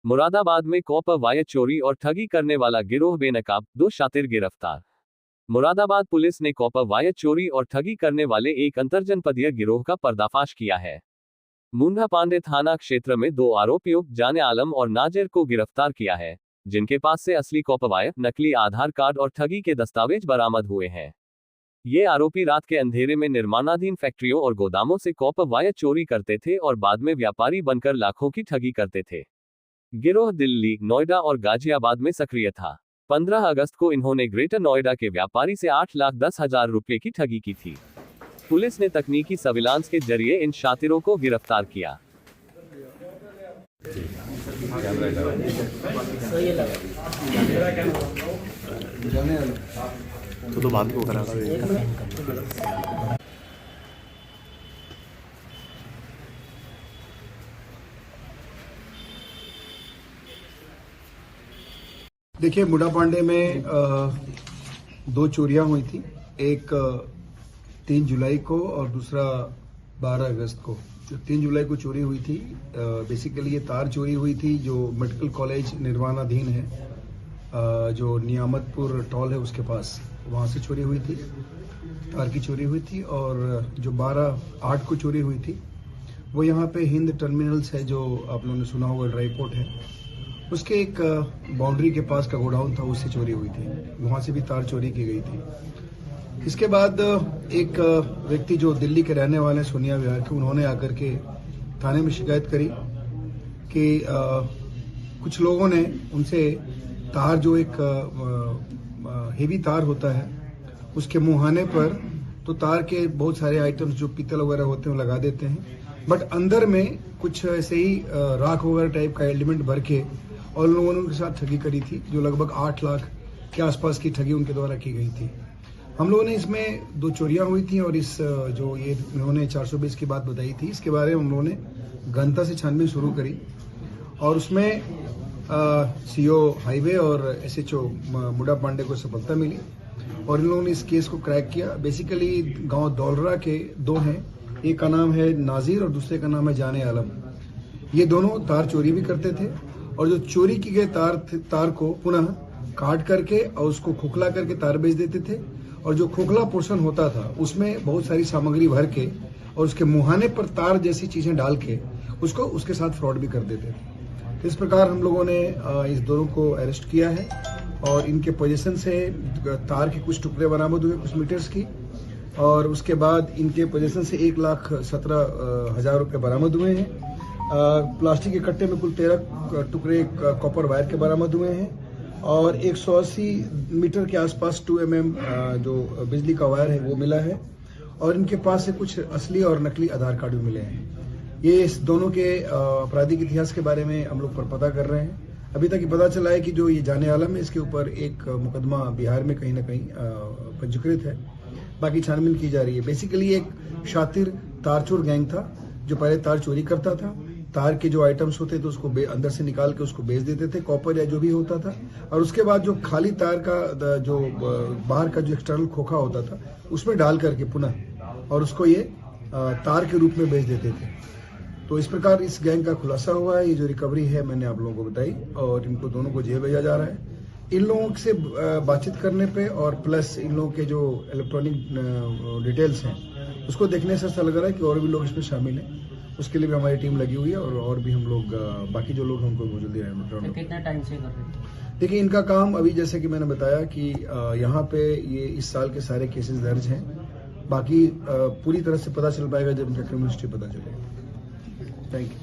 मुरादाबाद में copper wire चोरी और ठगी करने वाला गिरोह बेनकाब, 2 शातिर गिरफ्तार। मुरादाबाद पुलिस ने कॉपर वायर चोरी और ठगी करने वाले एक अंतरजनपदीय गिरोह का पर्दाफाश किया है। मुंडा पांडे थाना क्षेत्र में 2 आरोपियों जाने आलम और नाजिर को गिरफ्तार किया है, जिनके पास से असली कॉपर वायर, नकली आधार कार्ड और ठगी के दस्तावेज बरामद हुए हैं। ये आरोपी रात के अंधेरे में निर्माणाधीन फैक्ट्रियों और गोदामों से कॉपर वायर चोरी करते थे और बाद में व्यापारी बनकर लाखों की ठगी करते थे। गिरोह दिल्ली, नोएडा और गाजियाबाद में सक्रिय था। 15 अगस्त को इन्होंने ग्रेटर नोएडा के व्यापारी से 8,10,000 रुपये की ठगी की थी। पुलिस ने तकनीकी सर्विलांस के जरिए इन शातिरों को गिरफ्तार किया। तो बात को करा देखिए, मुंडा पांडे में 2 चोरियां हुई थी। एक 3 जुलाई को और दूसरा 12 अगस्त को। जो 3 जुलाई को चोरी हुई थी, बेसिकली ये तार चोरी हुई थी जो मेडिकल कॉलेज निर्माणाधीन है, जो नियामतपुर टॉल है उसके पास, वहाँ से चोरी हुई थी, तार की चोरी हुई थी। और जो 12/8 को चोरी हुई थी वो यहाँ पे हिंद टर्मिनल्स है, जो आप लोगों ने सुना होगा, ड्राई पोर्ट है, उसके एक बाउंड्री के पास का गोडाउन था, उससे चोरी हुई थी। वहाँ से भी तार चोरी की गई थी। इसके बाद एक व्यक्ति जो दिल्ली के रहने वाले सोनिया विहार के, उन्होंने आकर के थाने में शिकायत करी कि कुछ लोगों ने उनसे तार, जो एक हेवी तार होता है, उसके मुहाने पर तो तार के बहुत सारे आइटम्स जो पीतल वगैरह होते हैं वो लगा देते हैं, बट अंदर में कुछ ऐसे ही राख वगैरह टाइप का एलिमेंट भर के, और लोगों ने उनके साथ ठगी करी थी, जो लगभग 8 लाख के आसपास की ठगी उनके द्वारा की गई थी। हम लोगों ने इसमें 2 चोरियां हुई थी और इस जो ये उन्होंने 420 की बात बताई थी, इसके बारे में हम लोगों ने गहनता से छानबीन शुरू करी और उसमें सीओ हाईवे और एसएचओ मुंडा पांडे को सफलता मिली और इन लोगों ने इस केस को क्रैक किया। बेसिकली गांव दौलरा के 2 हैं, एक का नाम है नाजिर और दूसरे का नाम है जाने आलम। ये दोनों तार चोरी भी करते थे और जो चोरी की गए तार को पुनः काट करके और उसको खोखला करके तार बेच देते थे, और जो खोखला पोर्शन होता था उसमें बहुत सारी सामग्री भर के और उसके मुहाने पर तार जैसी चीजें डाल के उसको उसके साथ फ्रॉड भी कर देते थे। इस प्रकार हम लोगों ने इस दोनों को अरेस्ट किया है और इनके पोजीशन से तार के कुछ टुकड़े बरामद हुए, कुछ मीटर्स की, और उसके बाद इनके पोजीशन से 1,17,000 रुपये बरामद हुए हैं। प्लास्टिक के कट्टे में कुल 13 टुकड़े कॉपर वायर के बरामद हुए हैं और 180 मीटर के आसपास 2 mm जो बिजली का वायर है वो मिला है, और इनके पास से कुछ असली और नकली आधार कार्ड भी मिले हैं। ये इस दोनों के आपराधिक इतिहास के बारे में हम लोग पर पता कर रहे हैं। अभी तक ये पता चला है कि जो ये जाने आलम है, इसके ऊपर एक मुकदमा बिहार में कहीं ना कहीं पंजीकृत है, बाकी छानबीन की जा रही है। बेसिकली एक शातिर तार चोर गैंग था जो पहले तार चोरी करता था, तार के जो आइटम्स होते थे उसको अंदर से निकाल के उसको बेच देते थे, कॉपर या जो भी होता था, और उसके बाद जो खाली तार का जो बाहर का जो एक्सटर्नल खोखा होता था उसमें डाल करके पुनः और उसको ये तार के रूप में बेच देते थे। तो इस प्रकार इस गैंग का खुलासा हुआ है। ये जो रिकवरी है मैंने आप लोगों को बताई और इनको दोनों को जेल भेजा जा रहा है। इन लोगों से बातचीत करने पे और प्लस इन लोगों के जो इलेक्ट्रॉनिक डिटेल्स हैं उसको देखने से ऐसा लग रहा है कि और भी लोग इसमें शामिल हैं। उसके लिए भी हमारी टीम लगी हुई है और भी हम लोग बाकी जो लोग हैं उनको जल्दी तो कितना टाइम से कर रहे हैं? देखिए, इनका काम अभी जैसे कि मैंने बताया कि यहाँ पे ये इस साल के सारे केसेस दर्ज हैं। बाकी पूरी तरह से पता चल पाएगा जब इनका क्रिमिनल हिस्ट्री पता चलेगा। Thank you.